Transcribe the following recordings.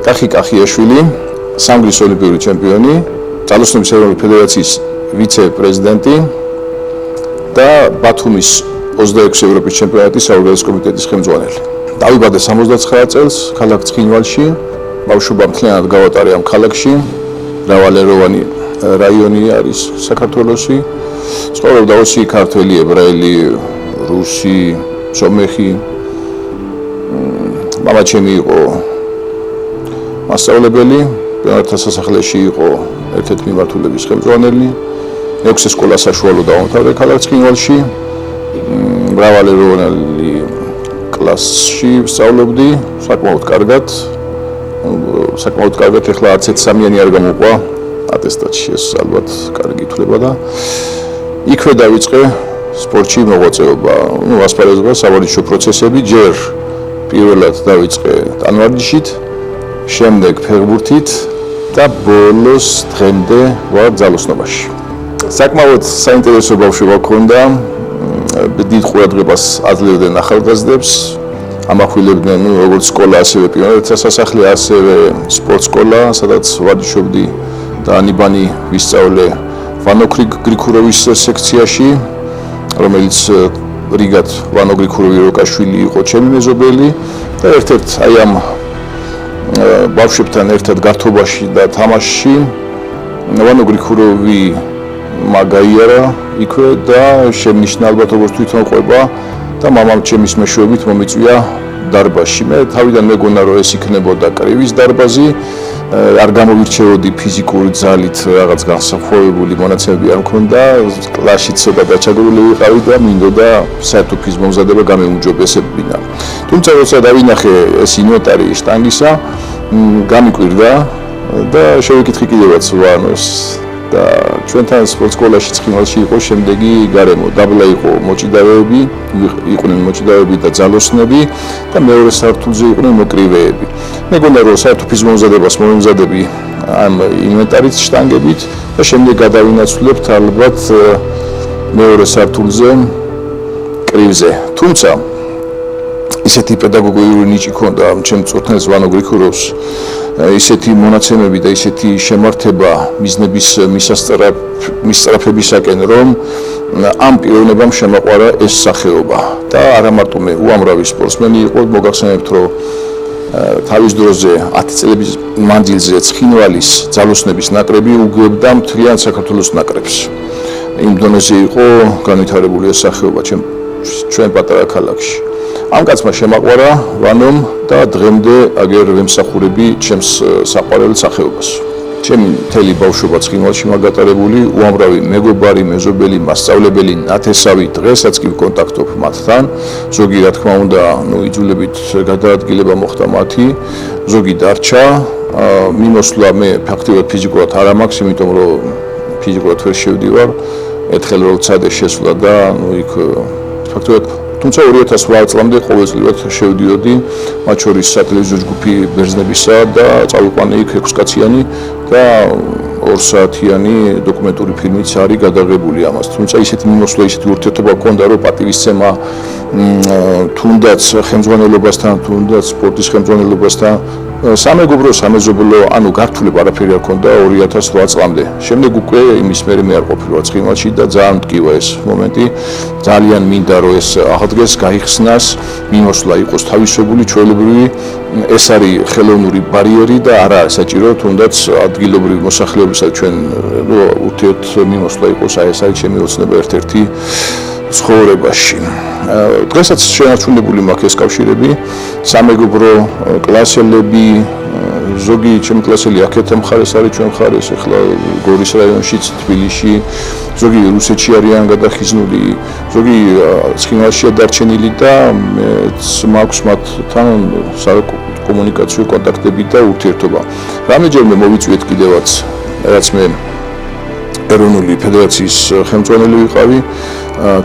კახი კახიაშვილი, სამგრის ოლიმპიური ჩემპიონი, ძალოსნობის ეროვნული ფედერაციის ვიცე-პრეზიდენტი და ბათუმის 26 ევროპის ჩემპიონატის საორგანიზო კომიტეტის ხელმძღვანელი. დავიბადე 79 წელს ქალაქ ცხინვალში, ბავშვობა მთლიანად გავატარე ამ ქალაქში, მრავალეროვანი რაიონი არის საქართველოში. ცხოვრობდა ოსი ქართველი, ებრაელი, რუსი, სომეხი. მამა ჩემი იყო მასწავლებელი, პიონერთა სასახლეში იყო ერთ-ერთი მიმართულების ხელმძღვანელი. 6 სკოლა საშუალო დაამთავრე ქალაქ ცხინვალში. მრავალეროვნული კლასში ვსწავლობდი, საკმაოდ კარგად. ეხლა არც ერთ სამიანი არ გამოყვა ატესტატში, ეს ალბათ კარგი ითვლება და იქვე დავიწყე სპორტში მოღვაწეობა, ასპარეზობა, სავარჯიშო პროცესები, ჯერ პირველად დავიწყე ტანვარჯიშით, შემდეგ ფეხბურთით და ბოლოს დღემდე ვარ ძალოსნობაში. საკმაოდ საინტერესო ბავშვობა მქონდა, დიდ ყურადღებას აძლევდნენ ახალგაზრდებს, ამახვილებდნენ როგორც სკოლა, ასევე პიონერთა სასახლე, ასევე სპორტ სკოლა, სადაც ვარჯიშობდი და ანიბანი ვისწავლე ვანო გრიქუროვის სექციაში, რომელიც რიგად ვანო გრიქუროვი როკაშვილი იყო ჩემი მეზობელი და ერთ-ერთ აი ამ ბავშვებთან ერთად გართობაში და თამაშში ვანო გრიქუროვი მაგაიარა იქვე და შემნიშნა ალბათ როგორც თვითონ ყვება და მამამ ჩემის მეშვეობით მომიწვია დარბაზში. მე თავიდან მეგონა რომ ეს იქნებოდა კრივის დარბაზი, არ გამოვირჩეოდი ფიზიკური ძალით, რაღაც განსხვავებული მონაცემები არ მქონდა, კლასში ცოტა დაჩაგრული ვიყავი და მინდოდა საერთო ფიზ მომზადება გამეუმჯობესებინა. თუმცა როცა დავინახე ეს ინვენტარი შტანგისა, გამიკვირდა და შევიკითხე კიდევაც ვანოს და ჩვენთან სპორტ სკოლაში ცხინვალში იყო შემდეგი გარემო, დაბლა იყო მოჭიდავეები, იყვნენ მოჭიდავეები და ძალოსნები და მეორე სართულზე იყვნენ მოკრივეები. მეგონა რომ საერთო ფიზ მომზადებას მომზადები ამ ინვენტარით შტანგებით და შემდეგ გადავინაცვლებთ ალბათ მეორე სართულზე კრივზე. თუმცა ისეთი პედაგოგიური ნიჭი ჰქონდა ჩემ მწვრთნელს ვანო გრიქუროვს, ისეთი მონაცემები და ისეთი შემართება მიზნების მისწრაფებისაკენ, რომ ამ პიროვნებამ შემაყვარა ეს სახეობა და არა მარტო მე, უამრავი სპორტსმენი იყო, მოგახსენებთ რომ თავის დროზე 10 წლების მანძილზე ცხინვალის ძალოსნების ნაკრები უგებდა მთლიან საქართველოს ნაკრებს. იმ დონეზე იყო განვითარებული ეს სახეობა ჩვენ პატარა ქალაქში. ამ კაცმა შემაყვარა ვანომ და დღემდე აგერ ვემსახურები ჩემს საყვარელ სახეობას. ჩემი მთელი ბავშვობა ცხინვალში მაგატარებული, უამრავი მეგობარი, მეზობელი, მასწავლებელი, ნათესავი, დღესაც კი ვკონტაქტობ მათთან. ზოგი რა თქმა უნდა, იძულებით გადაადგილება მოხდა მათი, ზოგი დარჩა. მიმოსვლა მე ფაქტიურად ფიზიკურად არ მაქვს, იმიტომ რომ ფიზიკურად ვერ შევდივარ. ერთხელ როცა შესვლა და იქ ფაქტიურად თუმცა 2008 წლამდე ყოველწლიურად შევდიოდი, მათ შორის სატელევიზიო ჯგუფი ბერძნებისა და წავიყვანე იქ 6 კაციანი და 2 საათიანი დოკუმენტური ფილმიც არის გადაღებული ამას. თუმცა ისეთი მიმოსვლა, ისეთი ურთიერთობა ჰქონდა, რომ პატივისცემა თუნდაც ხელმძღვანელობასთან, თუნდაც სპორტის ხელმძღვანელობასთან სამეგობრო, სამეზობლო, ანუ გართულება არაფერი არ ჰქონდა 2008 წლამდე. შემდეგ უკვე იმის მერე მე არ ყოფილვარ ცხინვალში და ძალიან მტკივა ეს მომენტი. ძალიან მინდა რომ ეს აღდგეს, გაიხსნას, მიმოსვლა იყოს თავისებური, ჩვეულებრივი. ეს არის ხელოვნური ბარიერი და არა საჭირო თუნდაც ადგილობრივი მოსახლეობისა ჩვენ ურთიერთ მიმოსვლა იყოს, აი ეს არის ჩემი ოცნება ერთ-ერთი ცხოვრებაში. დღესაც შენარჩუნებული მაქვს ეს კავშირები, სამეგობრო კლასელები, ზოგი ჩემი კლასელი აქეთ მხარეს არის, ჩვენ მხარეს, ახლა გორის რაიონშიც, თბილისში, ზოგი რუსეთში არიან გადახიზნული, ზოგი ცხინვალშია დარჩენილი და მაქვს მათთან საკომუნიკაციო კონტაქტები და ურთიერთობა. რამდენჯერმე მოვიწვიეთ კიდევაც, რაც მე ეროვნული ფედერაციის ხელმძღვანელი ვიყავი,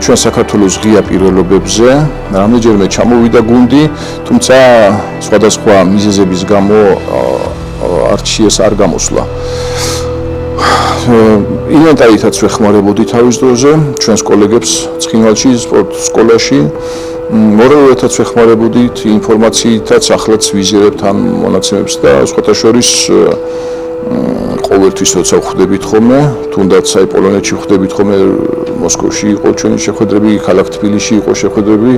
ჩვენ საქართველოს ღია პირობებზე, რამდენჯერმე ჩამოვიდა გუნდი, თუმცა სხვადასხვა მიზეზების გამო არჩიეს არ გამოსვლა. ინვენტარითაც ვეხმარებოდი თავის დროზე ჩვენს კოლეგებს ცხინვალში სპორტ სკოლაში მორალითაც ვეხმარებოდით ინფორმაციითაც ახლაც ვიზიარებთ ამ მონაცემებს და სხვათა შორის ყოველთვის როცა ვხვდებით ხოლმე, თუნდაც აი პოლონეთში ვხვდებით ხოლმე, მოსკოვში იყო ჩვენი შეხვედრები, ქალაქ თბილისში იყო შეხვედრები,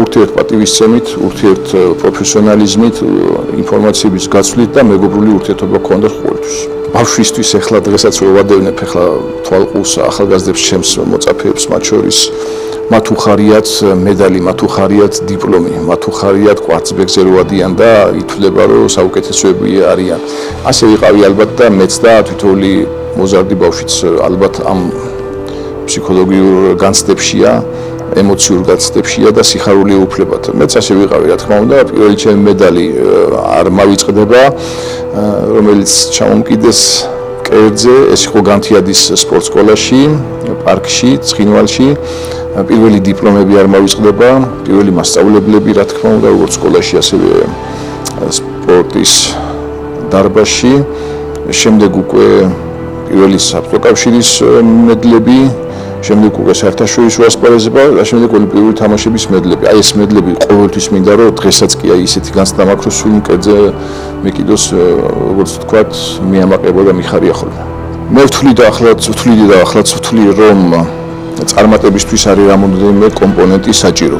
ურთიერთპატივისცემით, ურთიერთ პროფესიონალიზმით, ინფორმაციების გაცვლით და მეგობრული ურთიერთობა გქონდა ყოველთვის. ბავშვისთვის ეხლა დღესაც რო ვადევნებ ეხლა თვალყურს ახალგაზრდებს ჩემს მოწაფეებს მათ შორის მათ უხარიათ მედალი, მათ უხარიათ დიპლომი, მათ უხარიათ კვარცხლბეკზე რო ადიან და ითვლება რომ საუკეთესოები არიან. ასე ვიყავი ალბათ და მეც და თითოეული მოზარდი ბავშვიც ალბათ ამ ფსიქოლოგიურ განცდებშია, ემოციურ განცდებშია და სიხარული უფლებათ. მეც ასე ვიყავი, რა თქმა უნდა, პირველი ჩემი მედალი არ მავიწყდება, რომელიც ჩამომკიდეს კერძე, ეს იყო განთიადის სპორტ სკოლაში, პარკში, ცხინვალში. პირველი დიპლომები არ მავიწყდება, პირველი მასწავლებლები, რა თქმა უნდა, როგორც სკოლაში, ასევე სპორტის დარბაზში. შემდეგ უკვე პირველი საბჭოთა კავშირის მედლები, შემდეგ უკვე საერთაშორისო ასპარეზობა და შემდეგ ოლიმპიური თამაშების მედლები. აი ეს მედლები ყოველთვის მინდა რომ დღესაც კი აი ისეთი განცდა მაქვს, რომ სულ კერძე მე კიდოს როგორც ვთქვათ, მიამაყება და მიხარია ხოლმე. მე ვთვლი და ახლაც ვთვლი რომ წარმატებისთვის არის რამოდენიმე კომპონენტი საჭირო.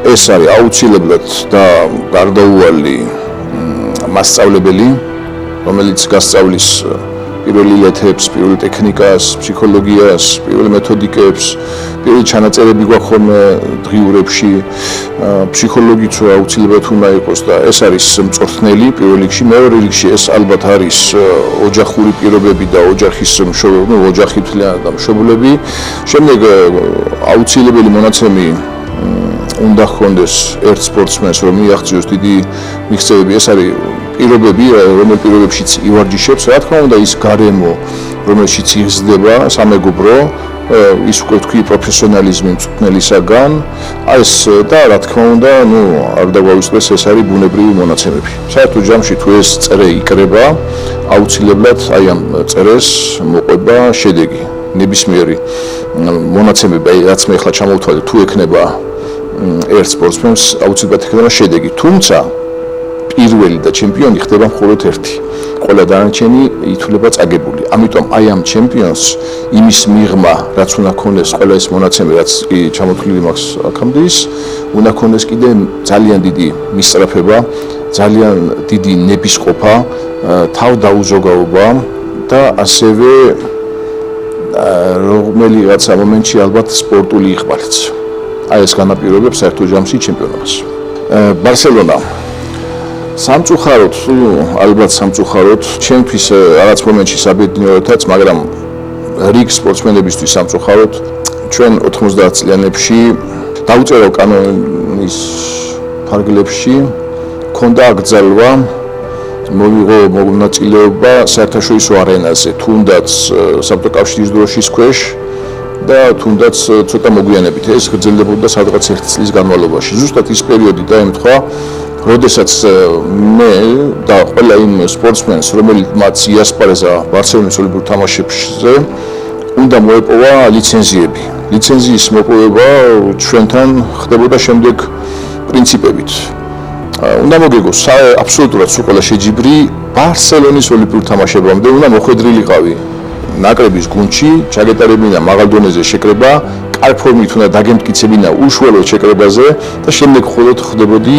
ეს არის აუცილებლად და გარდაუვალი მასწავლებელი, რომელიც გასწავლის პირველ ილეთებს, პირველ ტექნიკას, ფსიქოლოგიას, პირველ მეთოდიკებს, პირველ ჩანაწერები გვაქვს ხოლმე დღიურებში, ფსიქოლოგიც აუცილებლად უნდა იყოს და ეს არის მწვრთნელი პირველ რიგში, მეორე რიგში ეს ალბათ არის ოჯახური პირობები და ოჯახის ოჯახი თლიანად და მშობლები. შემდეგ აუცილებელი მონაცემი უნდა ჰქონდეს ერთ სპორტსმენს, რომ მიაღწიოს დიდი მიღწევები. ეს არის პირობები, რომელ პირობებშიც ივარჯიშებს, რა თქმა უნდა, ის გარემო, რომელშიც იღზდება სამეგობრო, ის უკვე თქვი პროფესიონალიზმი მწვრთნელისაგან, ეს და რა თქმა უნდა, არ დაგვავიწყდეს, ეს არის ბუნებრივი მონაცემები. საერთოდ ჯამში თუ ეს წერე იკრება, აუცილებლად აი ამ წერეს მოყვება შედეგი. ნებისმიერი მონაცემები, რაც მე ახლა ჩამოვთვალე, თუ ექნება ერთ სპორტსმენს, აუცილებლად ექნება შედეგი. თუმცა პირველი და ჩემპიონი ხდება მხოლოდ ერთი. ყველა დანარჩენი ითვლება წაგებული. ამიტომ აი ამ ჩემპიონს იმის მიღმა, რაც უნდა ქონდეს ყველა ეს მონაცემი, რაც კი ჩამოთვლილი მაქვს აქამდე ის, უნდა ქონდეს კიდე ძალიან დიდი მისწრაფება, ძალიან დიდი ნებისყოფა, თავდაუზოგაობა და ასევე რომელიღაცა მომენტში ალბათ სპორტული იღბალიც. აი ეს განაპირობებს საერთო ჯამში ჩემპიონობას. ბარსელონა სამწუხაროდ, ალბათ სამწუხაროდ, ჩემთვის რაღაც მომენტში საბედნიეროთაც, მაგრამ რიგ სპორტსმენებისთვის სამწუხაროდ, ჩვენ 90 წლიანებში დაუწერო კანონის ფარგლებში, ქონდა აკრძალვა, მოვიღო მონაწილეობა საერთაშორისო არენაზე, თუნდაც საბჭოთა კავშირის დროშის ქვეშ და თუნდაც ცოტა მოგვიანებით ეს გრძელდებოდა სადღაც 1 წლის განმავლობაში. ზუსტად ის პერიოდი დაემთხვა, როდესაც მე და ყველა იმ სპორტსმენს, რომელიც იასპარეზა ბარსელონის ოლიმპიურ თამაშებზე, უნდა მოეპოვა ლიცენზიები. ლიცენზიის მოპოვება ჩვენთან ხდებოდა შემდეგ პრინციპებით. უნდა მოგეგოს აბსოლუტურად სულ ყველა შეჯიბრი ბარსელონის ოლიმპიურ თამაშებამდე უნდა მოხვედრილიყავი ნაკრების გუნდში, ჩაგეტარებინა მაღალ დონეზე შეკრება, კარგ ფორმით უნდა დაგემტკიცებინა უშუალოდ შეკრებაზე და შემდეგ მხოლოდ ხდებოდი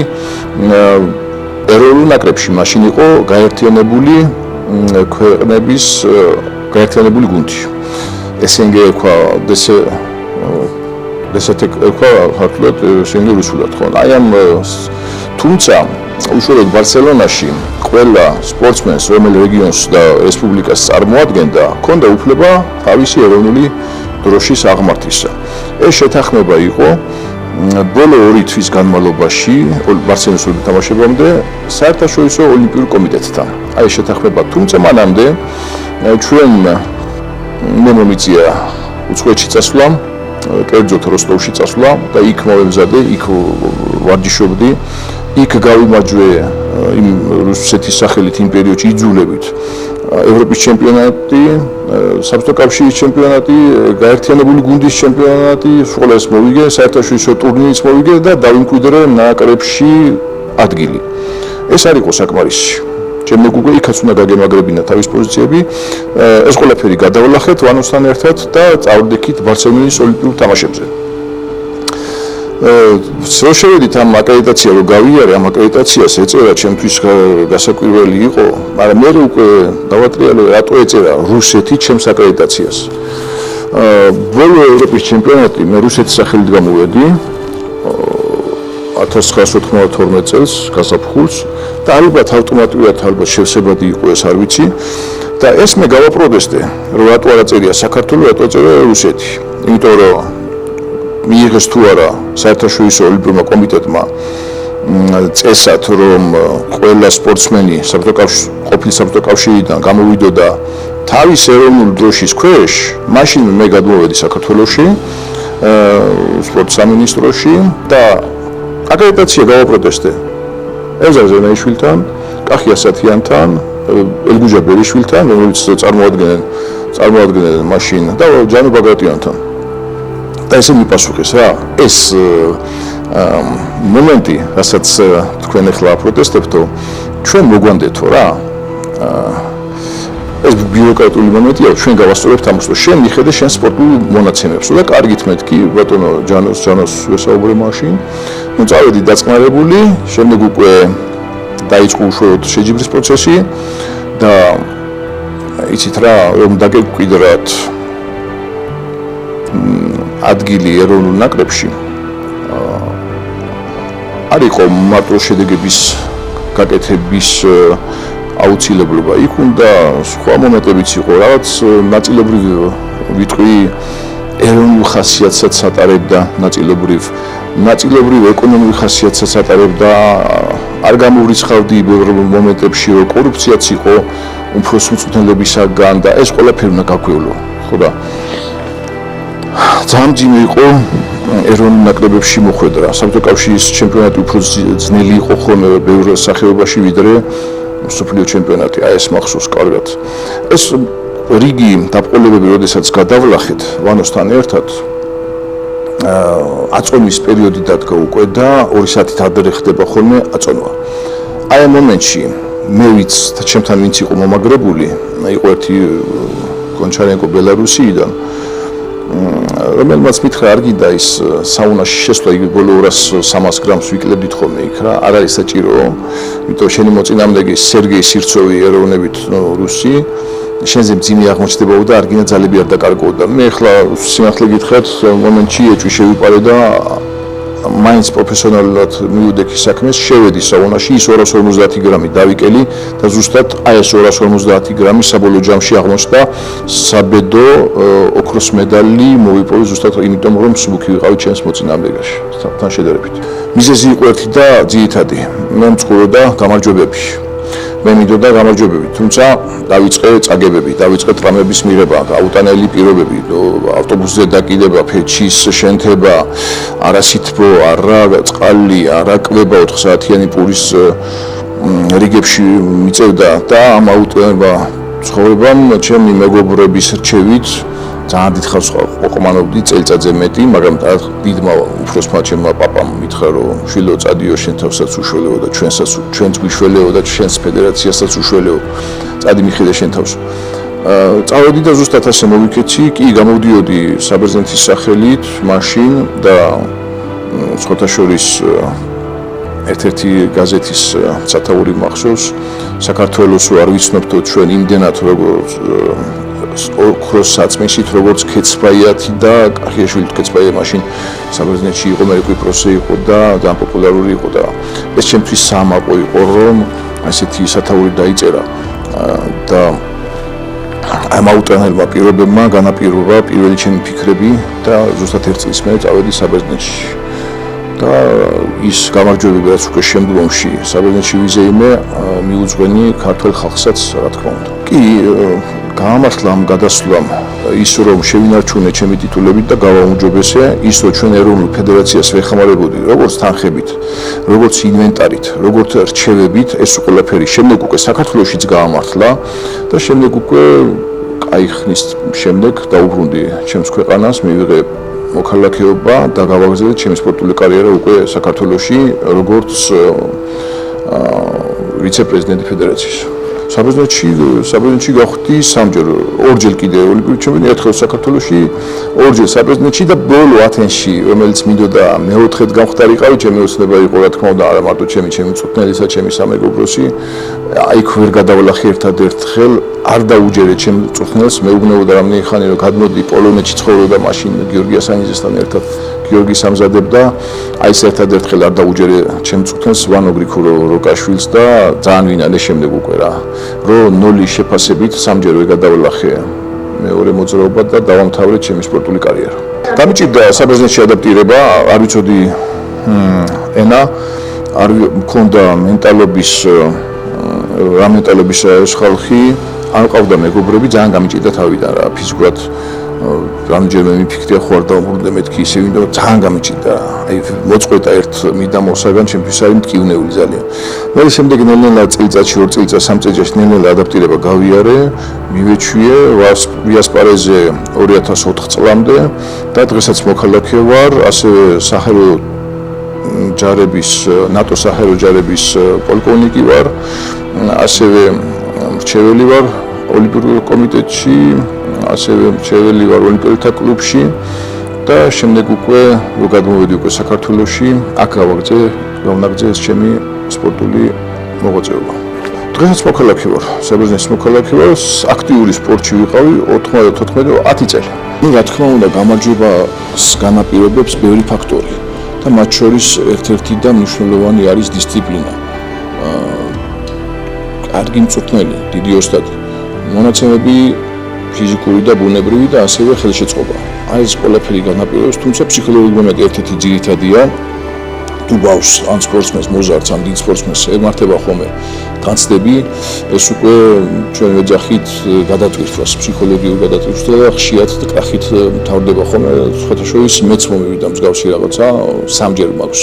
ეროვნულ ნაკრებში. მაშინ იყო გაერთიანებული ქვეყნების გაერთიანებული გუნდი. SNG ერქვა ერქვა ხართულად SNG რუსულად ხო. აი ამ თუმცა უშუალოდ ბარსელონაში ყველა სპორტსმენს, რომელ რეგიონს და რესპუბლიკას წარმოადგენდა, ჰქონდა უფლება თავისი ეროვნული დროშის აღმართისა. ეს შეთანხმება იყო ბოლო 2 თვის განმავლობაში ბარსელონის ოლიმპიურ თამაშებამდე საერთაშორისო ოლიმპიურ კომიტეტთან. აი ეს შეთანხმება, თუმცა მანამდე ჩვენ მე მომიწია უცხოეთში წასვლა, კერძოდ როსტოვში წასვლა და იქ მოვემზადე, იქ ვარჯიშობდი, იქ გავიმარჯვე იმ რუსეთის სახელით იმ პერიოდში იძულებით ევროპის ჩემპიონატი, საბჭოთა კავშირის ჩემპიონატი, გაერთიანებული გუნდის ჩემპიონატი, ყველა ეს მოვიგე, საერთაშორისო ტურნირიც მოვიგე და დავიმკვიდრე ნაკრებში ადგილი. ეს არ იყო საკმარისი. ჩემი უკვე იქაც უნდა გაგემაგრებინა თავის პოზიციები. ეს ყველაფერი გადავლახეთ ვანოსთან ერთად და წავდექით ბარსელონის ოლიმპიურ თამაშებზე. რო შევედით ამ აკრედიტაცია რო გავიარე, ამ აკრედიტაციას ეწერა ჩემთვის გასაკვირველი იყო, მაგრამ მე უკვე დავატრიალე რატო ეწერა რუსეთი ჩემს აკრედიტაციას. ბოლო ევროპის ჩემპიონატი მე რუსეთის სახელით გამოვედი 1992 წელს გასაფხულს და ალბათ ავტომატურად შევსებადი იყო ეს არ ვიცი და ეს მე გავაპროტესტე რომ რატო არ აწერია საქართველოს, რატო აწერია რუსეთი. იმიტომ რომ მიიღეს თუ არა საერთაშორისო ოლიმპიურმა კომიტეტმა წესად რომ ყველა სპორტსმენი ყოფილი საბჭოთა კავშირიდან გამოვიდოდა თავის ეროვნულ დროშის ქვეშ, მაშინ მე გადმოვედი საქართველოში სპორტ სამინისტროში და აკრედიტაცია გავაპროტესტე ეზარ ზენაიშვილთან, კახი ასათიანთან, ელგუჟა ბერიშვილთან, რომელიც წარმოადგენენ მაშინ და ჯანო ბაგრატიანთან. და ესე მიპასუხეს რა, ეს მომენტი, რასაც თქვენ ახლა აპროტესტებთო, ჩვენ მოგვანდეთო რა. ეს ბიუროკრატიული მომენტია, ჩვენ გავასწორებთ ამას, რომ შენ მიხედე შენ სპორტულ მონაცემებს და კარგით მეთქი, ბატონო ჯანოს ვესაუბრე მაშინ. ნუ წავედი დაწყნარებული, შემდეგ უკვე დაიწყო უშუალოდ შეჯიბრის პროცესი და იცით რა, რომ დაგეკვირდათ ადგილი ეროვნულ ნაკრებში არ იყო მარტო შედეგების გაკეთების აუცილებლობა. იქ უნდა სხვა მომენტებიც იყო, რაღაც ნაწილობრივ ვიტყვი ეროვნულ ხასიათსაც ატარებდა, ნაწილობრივ ეკონომიკურ ხასიათსაც ატარებდა. არ გამოვრიცხავდი ბევრ მომენტებში, რომ კორუფციაც იყო უფროს მწვრთნელებისაგან და ეს ყველაფერი უნდა გაგვევლო, ხო და ძალიან ძიმე იყო ეროვნულ ნაკრებებში მოხვედრა. საბჭოთა კავშირის ჩემპიონატი უფრო ძნელი იყო ხოლმე ბევრ სახეობაში ვიდრე მსოფლიო ჩემპიონატი. აი ეს მახსოვს კარგად. ეს რიგი დაბყოლებები, როდესაც გადავლახეთ ვანოსთან ერთად, აწონის პერიოდი დადგა უკვე და 2 საათით ადრე ხდება ხოლმე აწონვა. აი ამ მომენტში მე ვიც ჩემთან ვინც იყო მომაგრებული, იყო ერთი კონჩარენკო ბელარუსიიდან, რომელმაც მითხრა არ გინდა ის საუნაში შესვლა, იგი ბოლო 200-300 გრამს ვიკლებდით ხოლმე იქ რა, არ არის საჭირო, იმიტომ შენი მოწინააღმდეგე სერგეი სირცოვი ეროვნებით რუსი, შენზე მძიმე აღმოჩნდებოდა და არ გინდა ძალები არ დაკარგავდა. მე ახლა სიმართლე გითხრათ, მომენტში ეჭვი შევიპარე და მაინც პროფესიონალურად მივიდექი საქმეს, შევედი საუნაში, ის 250 გრამი დავიკელი და ზუსტად აი ეს 250 გრამი საბოლოო ჯამში აღმოჩნდა საბედო ოქროს მედალი მოვიპოვე ზუსტად იმიტომ რომ მსუბუქი ვიყავი ჩემს მოწინააღმდეგეში თან შედარებით. მიზეზი იყო ერთი და ძირითადი, მე მწყუროდა გამარჯვებები. მე მინდოდა გამარჯვებები, თუმცა დავიწყე წაგებები, დავიწყე ტრამების მიღება, აუტანელი პირობები, ავტობუსზე დაკიდება, ფეჩის შენთება, არასითბო, არა წყალი, არა კვება 4 საათიანი პურის რიგებში მიწევდა და ამ აუტანება ცხოვრებამ ჩემი მეგობრების რჩევით ძალიან დიდხანს ყოყმანობდი წელიწადზე მეტი, მაგრამ დიდმა უფროსმა ჩემმა პაპამ მითხრა რომ შვილო წადიო შენ თავსაც უშველეო და ჩვენც გვიშველეო და ჩვენს ფედერაციასაც უშველეო, წადი მიხედე შენ თავს. წავედი და ზუსტად ასე მოვიქეცი, კი გამოვდიოდი საბერძნეთის სახელით მაშინ და სხვათა შორის ერთ-ერთი გაზეთის სათაური მახსოვს, საქართველოს არ ვიცნობთო ჩვენ იმდენად როგორც ოქროს საწმისით როგორც ქეცბაიათი და კახიაშვილი ქეცბაია მაშინ საბერძნეთში იყო, მე კვიპროსზე იყო და ძალიან პოპულარული იყო და ეს ჩემთვის საამაყო იყო რომ ასეთი სათაური დაიწერა და ამ აუტანელმა პირობებმა განაპირობა პირველი ჩემი ფიქრები და ზუსტად 1 წლის მერე წავედი საბერძნეთში და ის გამარჯვებები რაც უკვე შემდგომში საბერძნეთში ვიზეიმე მიუძღვენი ქართულ ხალხსაც რა თქმა უნდა. კი გაამართლა ამ გადასვლამ ის რომ შევინარჩუნე ჩემი ტიტულებით და გავაუმჯობესე ის რომ ჩვენ ეროვნულ ფედერაციას ვეხმარებოდი როგორც თანხებით, როგორც ინვენტარით, როგორც რჩევებით, ეს ყველაფერი შემდეგ უკვე საქართველოშიც გაამართლა და შემდეგ უკვე კაი ხნის შემდეგ დაუბრუნდი ჩემს ქვეყანას, მივიღე მოქალაქეობა და გავაგრძელე ჩემი სპორტული კარიერა უკვე საქართველოში როგორც ვიცე-პრეზიდენტი ფედერაციის. საბერძნეთში გავხდი სამჯერ, ორჯერ კიდე ოლიმპიური ჩემპიონი, ერთხელ საქართველოში, ორჯერ საბერძნეთში და ბოლო ათენში, რომელიც მინდოდა მეოთხედ გამხდარიყავი, ჩემი ოცნება იყო, რა თქმა უნდა, არა მარტო ჩემი მწვრთნელისა, ჩემი სამეგობროსი, აიქ ვერ გადავლახე ერთადერთხელ, არ დაუჯერე ჩემ მწვრთნელს, მეუბნებოდა რამდენი ხანი რომ გადმოდი პოლონეთში ცხოვრობდა მაშინ გიორგი ასანიძესთან ერთად. გიორგი სამზადებდა, აი ეს ერთადერთხელ არ დაუჯერე ჩემ მწვრთნელს ვანო გრიქუროკაშვილს და ძალიან ვინალე შემდეგ უკვე რა. რომ 0 შეფასებით სამჯერ ვერ გადავლახე მეორე მოძრაობა და დავამთავრე ჩემი სპორტული კარიერა. გამიჭირდა საბერძნეთში ადაპტირება, არ ვიცოდი ენა, არ მქონდა მენტალობის რა მენტალობის ხალხი, არ ყავდა მეგობრები, ძალიან გამიჭირდა თავიდან რა ფიზიკურად რამდენჯერმე მიფიქრია ხო არ დავუბრუნდე მეთქი ისე ვინდა ძალიან გამიჭირდა აი მოწყვეტა ერთ მიდამოსაგან ჩემთვის არის მტკივნეული ძალიან მე შემდეგ ნელ-ნელა წელიწადში 2 წელიწად 3 წელიწადში ნელ-ნელა ადაპტირება გავიარე მივეჩვიე ვიასპარეზე 2004 წლამდე და დღესაც მოქალაქე ვარ ასევე საჰერო ჯარების ნატო საჰერო ჯარების პოლკოვნიკი ვარ ასევე მრჩეველი ვარ ოლიმპიურ კომიტეტში ასევე მრჩეველი ვარ ოლიმპიურთა კლუბში და შემდეგ უკვე რო გადმოვედი უკვე საქართველოში, აქ გავაგრძელე ჩემი სპორტული მოღვაწეობა. დღესაც მოქალაქე ვარ, საბერძნეთის მოქალაქე ვარ, აქტიური სპორტში ვიყავი 94-10 წელი. რა თქმა უნდა, გამარჯვებას განაპირობებს ბევრი ფაქტორი და მათ შორის ერთ-ერთი და მნიშვნელოვანი არის დისციპლინა. კარგი მწვრთნელი, დიდი ოსტატი, მონაცემები ფიზიკური და ბუნებრივი და ასევე ხელშეწყობა. აი ეს ყველაფერი განაპირობებს, თუმცა ფსიქოლოგიური მომენტი ერთ-ერთი ძირითადია. თუ ბავშვს ან სპორტსმენს მოზარდს ან დიდ სპორტსმენს ემართება ხოლმე განცდები, ეს უკვე ჩვენ ვეძახით გადატვირთვას, ფსიქოლოგიურ გადატვირთვას და ხშირად კრახით მთავრდება ხოლმე. სხვათა შორის მეც მომივიდა მსგავსი რაღაცა, სამჯერ მაქვს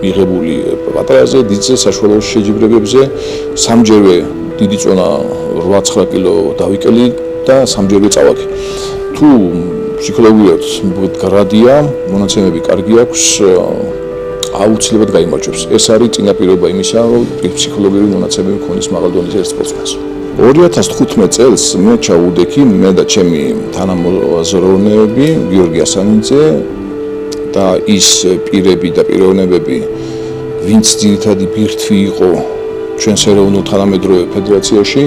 მიღებული პატარაზე, დიდზე, საშუალო შეჯიბრებებზე, სამჯერვე დიდი წონა 8-9 კილო დავიკელი და სამჯერვე წავაკი. თუ ფსიქოლოგიურად გრადია, მონაცემები კარგი აქვს, აუცილებლად გაიმარჯვებს. ეს არის წინაპირობა იმისა, რომ ფსიქოლოგიური მონაცემები მქონდეს მაღალ დონეზე ერთ სპორტსმენს. 2015 წელს მე ჩავუდექი, მე და ჩემი თანამოაზროვნეები, გიორგი ასანიძე და ის პირები და პიროვნებები, ვინც ძირითადი ბირთვი იყო ჩვენს ეროვნულ თანამედროვე ფედერაციაში,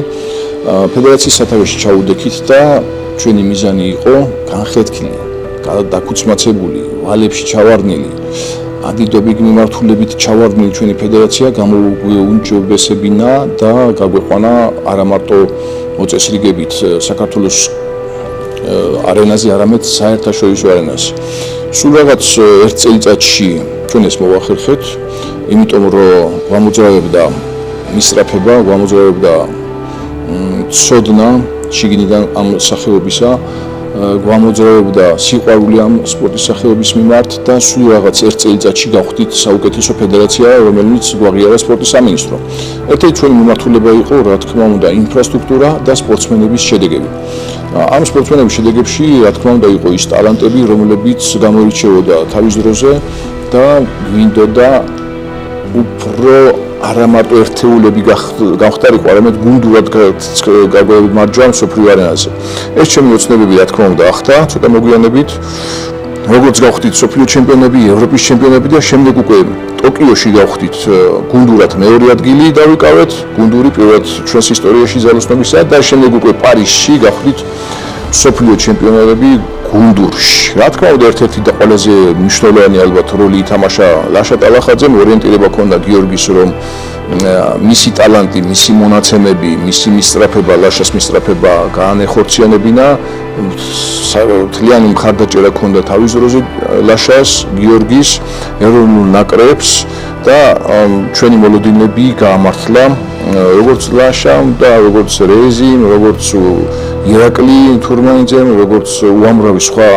ფედერაციის სათავეში ჩავუდექით და ჩვენი მიზანი იყო განხეთქილი, დაქუცმაცებული, ვალებში ჩავარდნილი, ადიდობიგ მიმართულებით ჩავარდნილი ჩვენი ფედერაცია გამოუგუებესებინა და გაგვეყვანა არა მარტო მოწესრიგებით საქართველოს არენაზე, არამედ საერთაშორისო არენაზე. სულ რაღაც ერთ წელიწადში ჩვენ ეს მოვახერხეთ, იმიტომ რომ გვამოძრავებდა მისწრაფება, გვამოძრავებდა ცოდნა შიგნიდან ამ სახეობისა, გვამოძრავებდა სიყვარული ამ სპორტის სახეობის მიმართ და სულ რაღაც ერთ წელიწადში გავხდით საუკეთესო ფედერაცია, რომელიც გვაღიარა სპორტის სამინისტრო. ერთ-ერთი ჩვენი მიმართულება იყო, რა თქმა უნდა, ინფრასტრუქტურა და სპორტსმენების შედეგები. ამ სპორტსმენების შედეგებში, რა თქმა უნდა, იყო ის ტალანტები, რომლებიც გამოირჩეოდა თავის დროზე და გვინდოდა უფრო არა მარტო ერთეულები გამხდარიყო, არამედ გუნდურად გამარჯვა მსოფლიო არენაზე. ეს ჩემი ოცნებები, რა თქმა უნდა, ახდა ცოტა მოგვიანებით, როგორც გავხდით მსოფლიო ჩემპიონები, ევროპის ჩემპიონები და შემდეგ უკვე ტოკიოში გავხდით გუნდურად მეორე ადგილი დავიკავეთ, გუნდური პირველად ჩვენს ისტორიაში ძალოსნობისა და შემდეგ უკვე პარიზში გავხდით მსოფლიო ჩემპიონები გუნდურში. რა თქმა უნდა, ერთ-ერთი და ყველაზე მნიშვნელოვანი ალბათ როლი ითამაშა ლაშა ტალახაძემ, ორიენტირება ჰქონდა გიორგის, რომ მისი ტალანტი, მისი მონაცემები, მისი მისწრაფება, ლაშას მისწრაფება გაანეხორციელებინა. მთლიანი მხარდაჭერა ჰქონდა თავის დროზე ლაშას, გიორგის, ეროვნულ ნაკრებს და ჩვენი მოლოდინები გაამართლა როგორც ლაშამ და როგორც რეზიმ, როგორც ირაკლი თურმანიძემ, როგორც უამრავი სხვა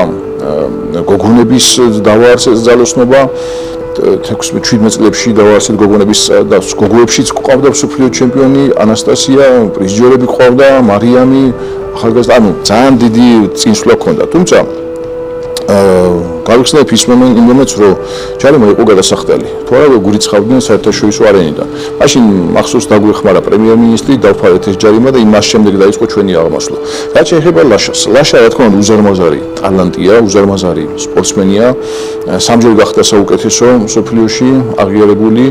გოგონების დავაარსეს ძალოსნობა 16-17 წლებში დავაარსეთ გოგონების და გოგოებშიც ყავდა მსოფლიო ჩემპიონი ანასტასია, პრიზიორები ყავდა, მარიამი, ახალგაზრდა, ანუ ძალიან დიდი წინსვლა ჰქონდა. თუმცა გავიხსენებ ის მომენტს, რომ ჯარიმა იყო გადასახდელი. თუ არა გვირიცხავდნენ საერთაშორისო არენიდან. მაშინ მახსოვს დაგვეხმარა პრემიერ-მინისტრი, დავფარეთ ეს ჯარიმა და იმას შემდეგ დაიწყო ჩვენი აღმასვლა. რაც შეეხება ლაშას. ლაშა რა თქმა უნდა უზარმაზარი ტალანტია, უზარმაზარი სპორტსმენია. სამჯერ გახდა საუკეთესო მსოფლიოში აღიარებული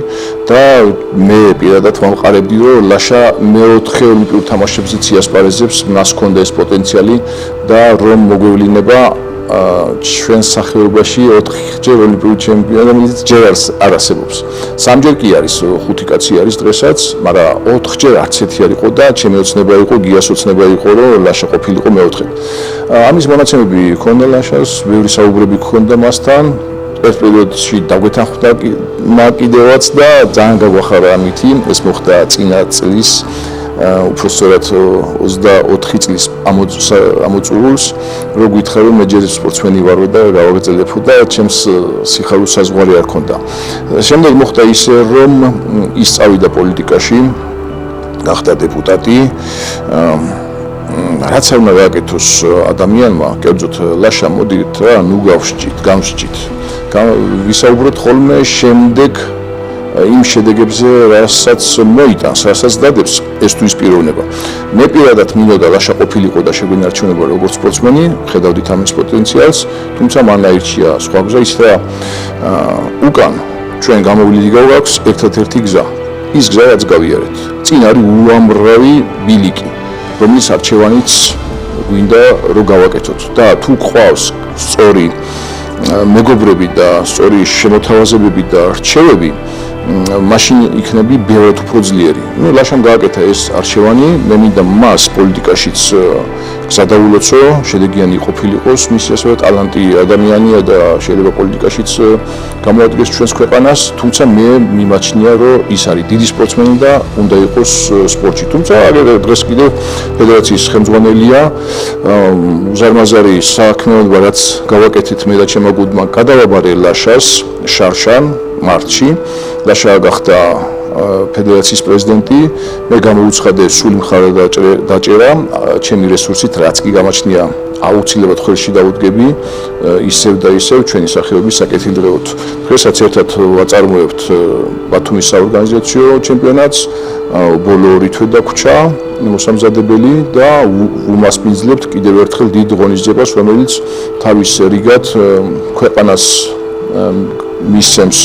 და მე პირადად ვამყარებდი, რომ ლაშა მეოთხე ოლიმპიურ თამაშებზეც იასპარეზებს, მას ჰქონდა ეს პოტენციალი და რომ მოგვევლინება ჩვენ სახეობაში 4-ჯერ ოლიმპიური ჩემპიონი, რომელიც ჯერ არ არსებობს. 3-ჯერ კი არის, 5 კაცი არის დღესაც, მაგრამ 4-ჯერ არც ერთი არ იყო და ჩემი ოცნება იყო, გიას ოცნება იყო, რომ ლაშა ყოფილიყო მეოთხე. ამის მონაცემები ჰქონდა ლაშას, ბევრი საუბრები ჰქონდა მასთან. ერთ პერიოდში დაგვეთანხმდა კიდევაც და ძალიან გაგვახარა ამითი, ეს მოხდა წინა წლის უბრალოდ 24 წლის ამოწურულს, რო გითხრა რომ მე ჯერ სპორტსმენი ვარ და გავაგრძელებო და ჩემს სიხარულს საზღვარი არ ქონდა. შემდეგ მოხდა ისე, რომ ის წავიდა პოლიტიკაში, გახდა დეპუტატი. რაც არ უნდა გააკეთოს ადამიანმა, კერძოდ ლაშა, მოდით რა, ნუ გავსჭით. ვისაუბროთ ხოლმე შემდეგ იმ შედეგებზე, რასაც მოიტანს, რასაც დადებს ეს თუ ის პიროვნება. მე პირადად მინდოდა ლაშა ყოფილიყო და შეგვინარჩუნება როგორც სპორტსმენი, ხედავდით ამის პოტენციალს, თუმცა მან აირჩია სხვა გზა, ის რა უკან ჩვენ გამოვლილი გვაქვს ერთადერთი გზა. ის გზა რაც გავიარეთ. წინ არის უამრავი ბილიკი, რომლის არჩევანიც გვინდა რომ გავაკეთოთ და თუ ყავს სწორი მეგობრები და სწორი შემოთავაზებები და რჩევები, მაშინ იქნები ბევრად უფრო ძლიერი. ნუ ლაშამ გააკეთა ეს არჩევანი, მე მინდა მას პოლიტიკაშიც გზადაულოცო, შედეგიანი ყოფილიყოს, მისი ასევე ტალანტი ადამიანია და შეიძლება პოლიტიკაშიც გამოადგეს ჩვენს ქვეყანას, თუმცა მე მიმაჩნია, რომ ის არის დიდი სპორტსმენი და უნდა იყოს სპორტში. თუმცა დღეს კიდევ ფედერაციის ხელმძღვანელია, უზარმაზარი საქმიანობა, რაც გავაკეთეთ მე და ჩემმა გუნდმა, გადავაბარე ლაშას შარშან მარტში. ლაშა გახდა ფედერაციის პრეზიდენტი, მე გამოუცხადე სული მხარა დაჭერა, ჩემი რესურსით, რაც კი გამაჩნია აუცილებლად ხელში დაუდგები, ისევ და ისევ ჩვენი სახეობის საკეთილდღეოდ. დღესაც ერთად ვაწარმოებთ ბათუმის საორგანიზაციო ჩემპიონატს, ბოლო ორი თვე დაგვრჩა მოსამზადებელი და უმასპინძლებთ კიდევ ერთხელ დიდ ღონისძიებას, რომელიც თავის რიგად ქვეყანას მისცემს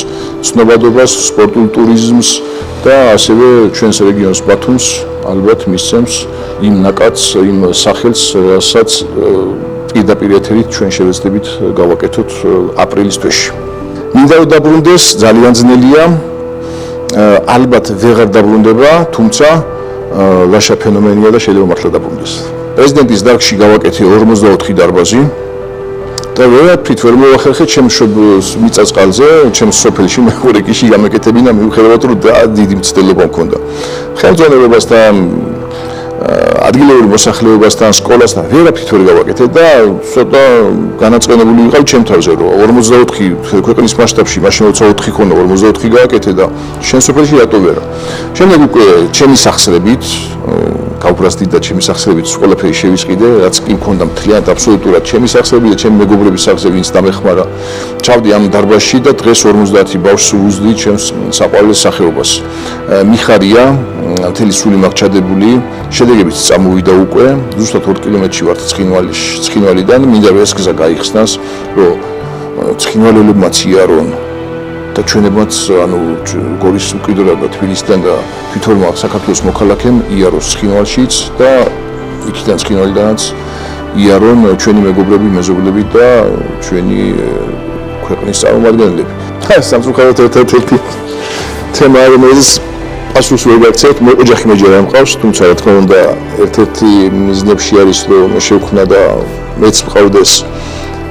ცნობადობას, სპორტულ ტურიზმს და ასევე ჩვენს რეგიონს ბათუმს ალბათ მისცემს იმ ნაკადს, იმ სახელს, რასაც პირდაპირ ეთერით ჩვენ შევეცდებით გავაკეთოთ აპრილის თვეში. მინდა რომ დაბრუნდეს, ძალიან ძნელია, ალბათ ვეღარ დაბრუნდება, თუმცა ლაშა ფენომენია და შეიძლება მართლა დაბრუნდეს. პრეზიდენტის დარგში გავაკეთე 44 დარბაზი. და ვერაფრით ვერ მოვახერხე ჩემს მიწა-წყალზე, ჩემს სოფელში მეორე კიში გამეკეთებინა, მიუხედავად რომ დიდი მცდელობა მქონდა. ხელმძღვანელობასთან, ადგილობრივ მოსახლეობასთან, სკოლასთან ვერაფრით ვერ გავაკეთე და ცოტა განაწყენებული ვიყავ ჩემ თავზე, რომ 44 ქვეყნის მასშტაბში, მაშინ როცა 4 ქონა 44 გააკეთე და შენ სოფელში რატო ვერა. შემდეგ უკვე ჩემი სახსრებით გავბრაზდი და ჩემი სახსრებით ყველაფერი შევისყიდე, რაც კი მქონდა მთლიანად აბსოლუტურად ჩემი სახსრები და ჩემი მეგობრების სახსრები, ვინც დამეხმარა. ჩავდი ამ დარბაზში და დღეს 50 ბავშვს ვუზდი ჩემს საყვარელ სახეობას. მიხარია, მთელი სული მაქვს ჩადებული, შედეგებიც წამოვიდა უკვე, ზუსტად 2 კილომეტრში ვართ ცხინვალიდან, მინდა რომ ეს გზა გაიხსნას, რომ ცხინვალელებმაც იარონ და ჩვენებმაც, ანუ გორის უკიდურება თბილისიდან და თვითონმა საქართველოს მოქალაქემ იაროს ცხინვალშიც და იქიდან ცხინვალიდანაც იარონ ჩვენი მეგობრები, მეზობლები და ჩვენი ქვეყნის წარმომადგენლები. სამწუხაროდ ერთ-ერთი თემა, რომელიც პასუხს ვერ გაქცევთ, მე ოჯახი მეჯერა მყავს, თუმცა რა თქმა უნდა ერთ-ერთი მიზნებში არის, რომ შევქმნა და მეც მყავდეს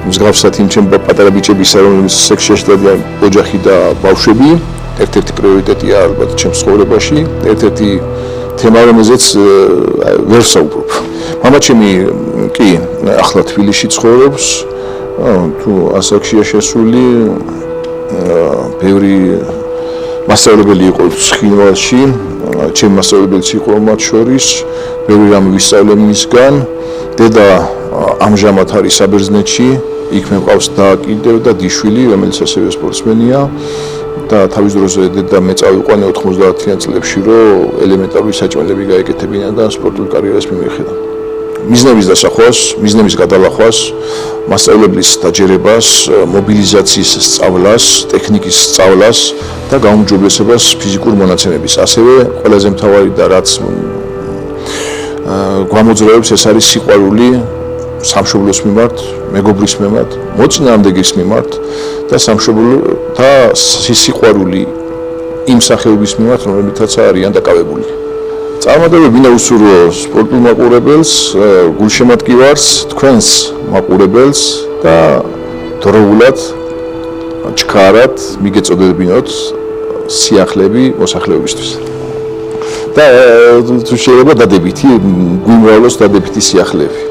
მსგავსად იმ ჩემ პატარა ბიჭებისა, რომლებიც სექსში შეშლადიან ოჯახი და ბავშვები, ერთ-ერთი პრიორიტეტია ალბათ ჩემს ცხოვრებაში, ერთ-ერთი თემა, რომელზეც ვერ ვსაუბრობ. მამაჩემი კი ახლა თბილისში ცხოვრობს, თუ ასაკშია შესული, ბევრი მასწავლებელი იყო ცხინვალში, ჩემი მასწავლებელიც იყო მათ შორის, ბევრი რამე ვისწავლე მისგან. დედა ამჟამად არის საბერძნეთში, იქ მე მყავს და კიდევ და დიშვილი, რომელიც ასევე სპორტსმენია და თავის დროზე დედა მე წავიყვანე 90-იან წლებში, რომ ელემენტარული საჭმელები გაეკეთებინა და სპორტულ კარიერას მიმეხედა. მიზნების დასახვას, მიზნების გადალახვას, მასწავლებლის დაჯერებას, მობილიზაციის სწავლას, ტექნიკის სწავლას და გაუმჯობესებას ფიზიკურ მონაცემების. ასევე ყველაზე მთავარი და რაც გვამოძრავებს ეს არის სიყვარული სამშობლოს მიმართ, მეგობრის მიმართ, მოწინააღმდეგის მიმართ და სამშობლოთა სიყვარული იმ სახეობის მიმართ, რომლებითაც არიან დაკავებული. წარმატებები მინდა უსურვო სპორტულ მაყურებელს, გულშემატკივარს, თქვენს მაყურებელს და დროულად, ჩქარად მიგეწოდებინოთ სიახლეები მოსახლეობისთვის. და თუ შეიძლება დადებითი, გვიმრავლოს დადებითი სიახლეები.